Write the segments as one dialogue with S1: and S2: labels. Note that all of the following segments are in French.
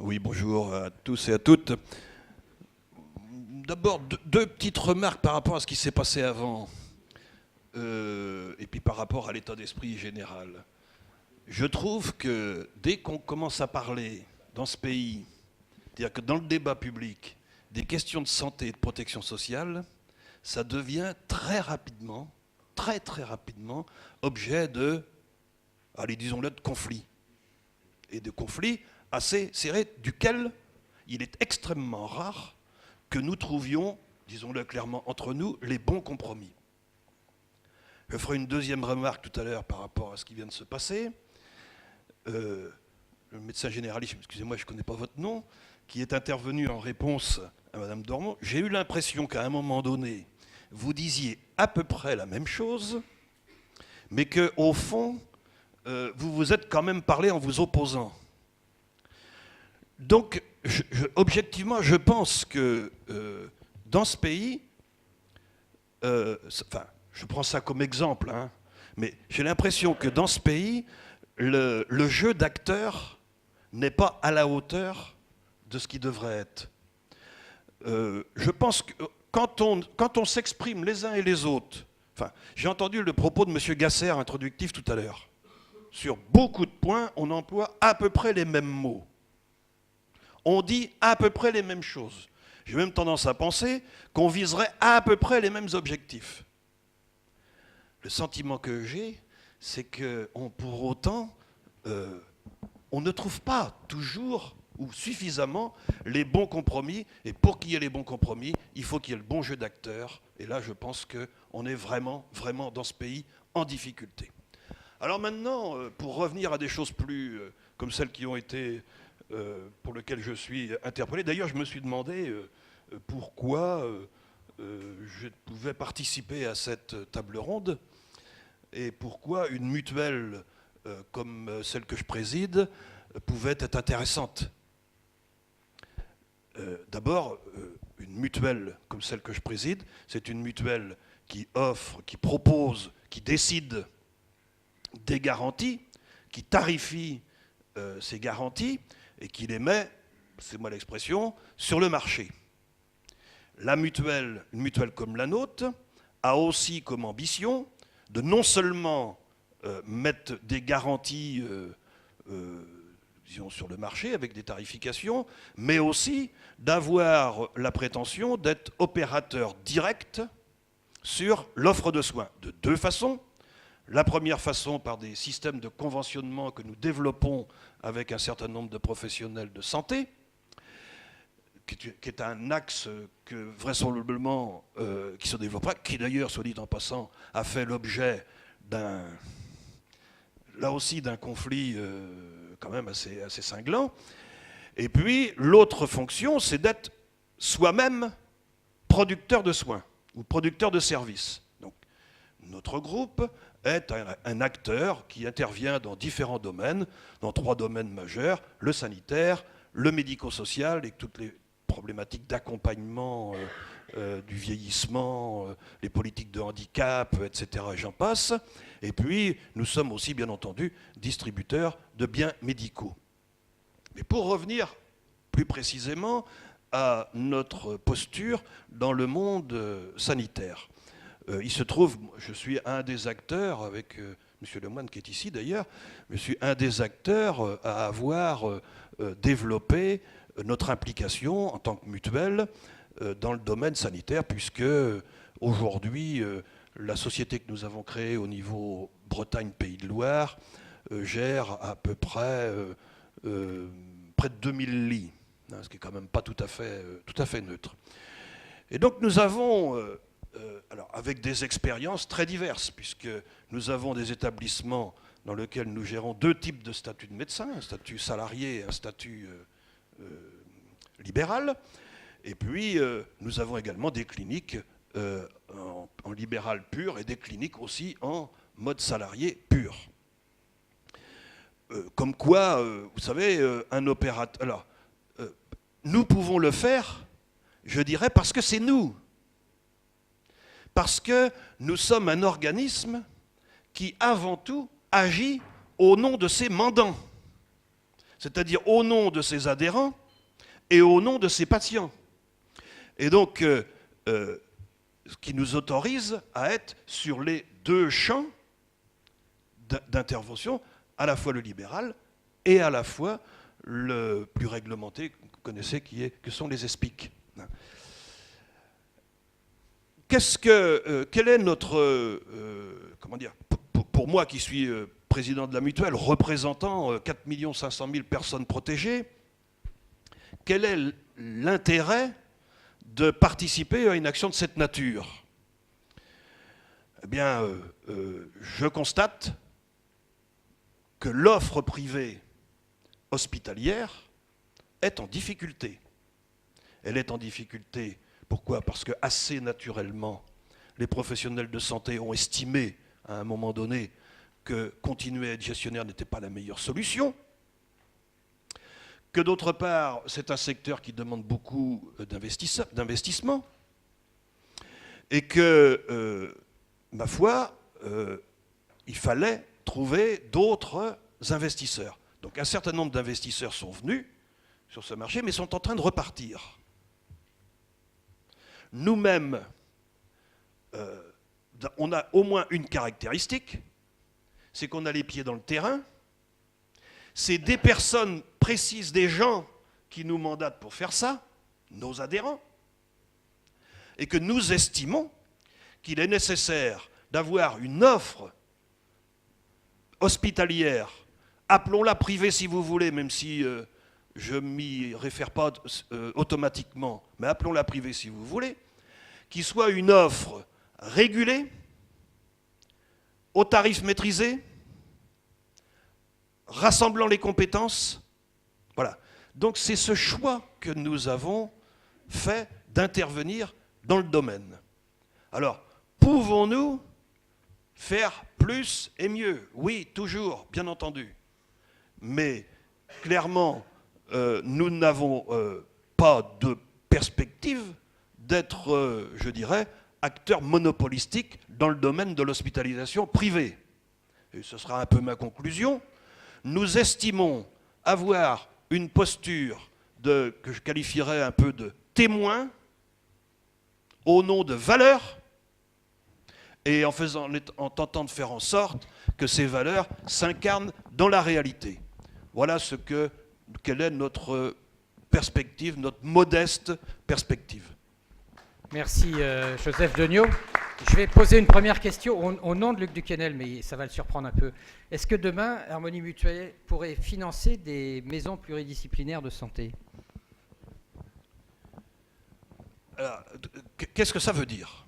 S1: Oui, bonjour à tous et à toutes. D'abord, deux petites remarques par rapport à ce qui s'est passé avant, et puis par rapport à l'état d'esprit général. Je trouve que dès qu'on commence à parler dans ce pays, c'est-à-dire que dans le débat public, des questions de santé et de protection sociale, ça devient très rapidement, très rapidement, objet de, allez, disons-le, de conflits. Et de conflits assez serrés, duquel il est extrêmement rare que nous trouvions, disons-le clairement entre nous, les bons compromis. Je ferai une deuxième remarque tout à l'heure par rapport à ce qui vient de se passer. Le médecin généraliste, excusez-moi, je ne connais pas votre nom, qui est intervenu en réponse à Mme Dormont, j'ai eu l'impression qu'à un moment donné, vous disiez à peu près la même chose, mais qu'au fond, vous vous êtes quand même parlé en vous opposant. Donc, objectivement, je pense que dans ce pays, enfin, je prends ça comme exemple, hein, mais j'ai l'impression que dans ce pays, le jeu d'acteur n'est pas à la hauteur de ce qui devrait être. Je pense que quand on s'exprime les uns et les autres, enfin, j'ai entendu le propos de M. Gasser introductif tout à l'heure. Sur beaucoup de points, on emploie à peu près les mêmes mots. On dit à peu près les mêmes choses. J'ai même tendance à penser qu'on viserait à peu près les mêmes objectifs. Le sentiment que j'ai, c'est que pour autant, on ne trouve pas toujours ou suffisamment les bons compromis. Et pour qu'il y ait les bons compromis, il faut qu'il y ait le bon jeu d'acteurs. Et là, je pense qu'on est vraiment dans ce pays en difficulté. Alors maintenant, pour revenir à des choses plus comme celles qui ont été, pour lesquelles je suis interpellé, d'ailleurs je me suis demandé pourquoi je pouvais participer à cette table ronde et pourquoi une mutuelle comme celle que je préside pouvait être intéressante. D'abord, une mutuelle comme celle que je préside, c'est une mutuelle qui offre, qui propose, qui décide des garanties, qui tarifie ces garanties et qui les met, c'est moi l'expression, sur le marché. La mutuelle, une mutuelle comme la nôtre, a aussi comme ambition de non seulement mettre des garanties disons, sur le marché avec des tarifications, mais aussi d'avoir la prétention d'être opérateur direct sur l'offre de soins, de deux façons. La première façon, par des systèmes de conventionnement que nous développons avec un certain nombre de professionnels de santé, qui est un axe que vraisemblablement qui se développera, qui d'ailleurs, soit dit en passant, a fait l'objet là aussi d'un conflit quand même assez cinglant. Et puis l'autre fonction, c'est d'être soi-même producteur de soins ou producteur de services. Donc notre groupe est un acteur qui intervient dans différents domaines, dans 3 domaines majeurs, le sanitaire, le médico-social et toutes les problématiques d'accompagnement du vieillissement, les politiques de handicap, etc. et j'en passe. Et puis, nous sommes aussi, bien entendu, distributeurs de biens médicaux. Mais pour revenir plus précisément à notre posture dans le monde sanitaire, il se trouve, je suis un des acteurs, avec M. Lemoine qui est ici d'ailleurs, je suis un des acteurs à avoir développé notre implication en tant que mutuelle dans le domaine sanitaire, puisque aujourd'hui, la société que nous avons créée au niveau Bretagne-Pays de Loire gère à peu près près de 2000 lits, hein, ce qui est quand même pas tout à fait neutre. Et donc nous avons, alors avec des expériences très diverses, puisque nous avons des établissements dans lesquels nous gérons 2 types de statuts de médecins, un statut salarié et un statut libéral. Et puis, nous avons également des cliniques en libéral pur et des cliniques aussi en mode salarié pur. Comme quoi, vous savez, un opérateur... Alors, nous pouvons le faire, je dirais, parce que c'est nous. Parce que nous sommes un organisme qui, avant tout, agit au nom de ses mandants. c'est-à-dire au nom de ses adhérents et au nom de ses patients. Et donc, ce qui nous autorise à être sur les deux champs d'intervention, à la fois le libéral et à la fois le plus réglementé, que vous connaissez, que sont les ESPIC. Quel est notre... comment dire, pour moi qui suis président de la mutuelle, représentant 4 500 000 personnes protégées, quel est l'intérêt de participer à une action de cette nature? Eh bien, je constate que l'offre privée hospitalière est en difficulté. Elle est en difficulté, pourquoi? Parce que assez naturellement, les professionnels de santé ont estimé à un moment donné que continuer à être gestionnaire n'était pas la meilleure solution, que d'autre part, c'est un secteur qui demande beaucoup d'investissement, et que, ma foi, il fallait trouver d'autres investisseurs. Donc un certain nombre d'investisseurs sont venus sur ce marché, mais sont en train de repartir. Nous-mêmes, on a au moins une caractéristique, c'est qu'on a les pieds dans le terrain. C'est des personnes précises, des gens qui nous mandatent pour faire ça, nos adhérents, et que nous estimons qu'il est nécessaire d'avoir une offre hospitalière, appelons-la privée si vous voulez, même si je ne m'y réfère pas automatiquement, mais appelons-la privée si vous voulez, qui soit une offre régulée, au tarif maîtrisé, rassemblant les compétences. Voilà. Donc c'est ce choix que nous avons fait d'intervenir dans le domaine. Alors, pouvons-nous faire plus et mieux? Oui, toujours, bien entendu. Mais clairement, nous n'avons pas de perspective d'être, je dirais, acteurs monopolistiques dans le domaine de l'hospitalisation privée. Et ce sera un peu ma conclusion. Nous estimons avoir une posture que je qualifierais un peu de témoin au nom de valeurs et en tentant de faire en sorte que ces valeurs s'incarnent dans la réalité. Voilà quelle est notre perspective, notre modeste perspective.
S2: Merci Joseph Degnaud. Je vais poser une première question au nom de Luc Duquesnel, mais ça va le surprendre un peu. Est-ce que demain, Harmonie Mutuelle pourrait financer des maisons pluridisciplinaires de santé?
S1: Alors, qu'est-ce que ça veut dire?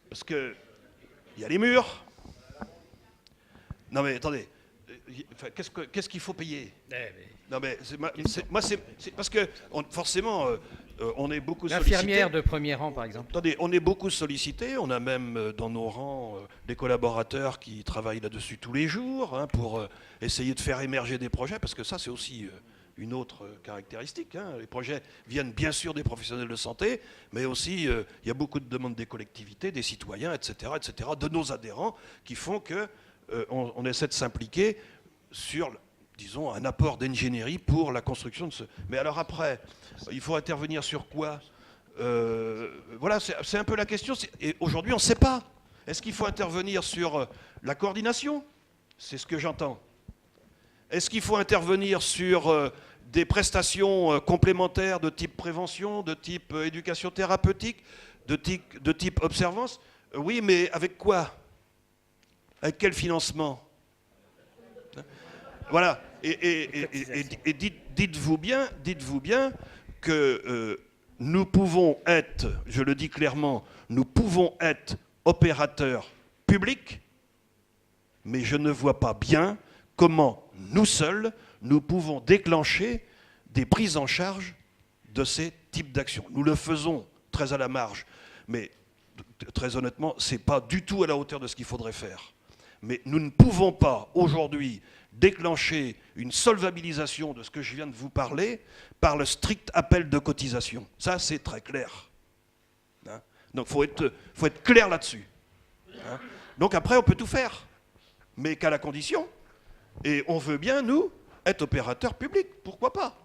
S1: Parce qu'il y a les murs. Non mais attendez, qu'est-ce qu'il faut payer? Non mais c'est parce que forcément on est beaucoup sollicité.
S2: L'infirmière de premier rang par exemple.
S1: Attendez, on est beaucoup sollicité, on a même dans nos rangs des collaborateurs qui travaillent là-dessus tous les jours pour essayer de faire émerger des projets, parce que ça c'est aussi une autre caractéristique. Les projets viennent bien sûr des professionnels de santé, mais aussi il y a beaucoup de demandes des collectivités, des citoyens, etc., de nos adhérents, qui font que on essaie de s'impliquer sur, disons, un apport d'ingénierie pour la construction de ce... Mais alors après, il faut intervenir sur quoi? Voilà, c'est un peu la question. Et aujourd'hui, on ne sait pas. Est-ce qu'il faut intervenir sur la coordination? C'est ce que j'entends. Est-ce qu'il faut intervenir sur des prestations complémentaires de type prévention, de type éducation thérapeutique, de type observance? Oui, mais avec quoi? Avec quel financement? Voilà. Et dites-vous bien que nous pouvons être, je le dis clairement, nous pouvons être opérateurs publics, mais je ne vois pas bien comment nous seuls, nous pouvons déclencher des prises en charge de ces types d'actions. Nous le faisons très à la marge, mais très honnêtement, ce n'est pas du tout à la hauteur de ce qu'il faudrait faire. Mais nous ne pouvons pas aujourd'hui déclencher une solvabilisation de ce que je viens de vous parler par le strict appel de cotisation. Ça, c'est très clair. Donc, faut être clair là-dessus. Donc après, on peut tout faire, mais qu'à la condition Et on veut bien, nous, être opérateurs publics. Pourquoi pas?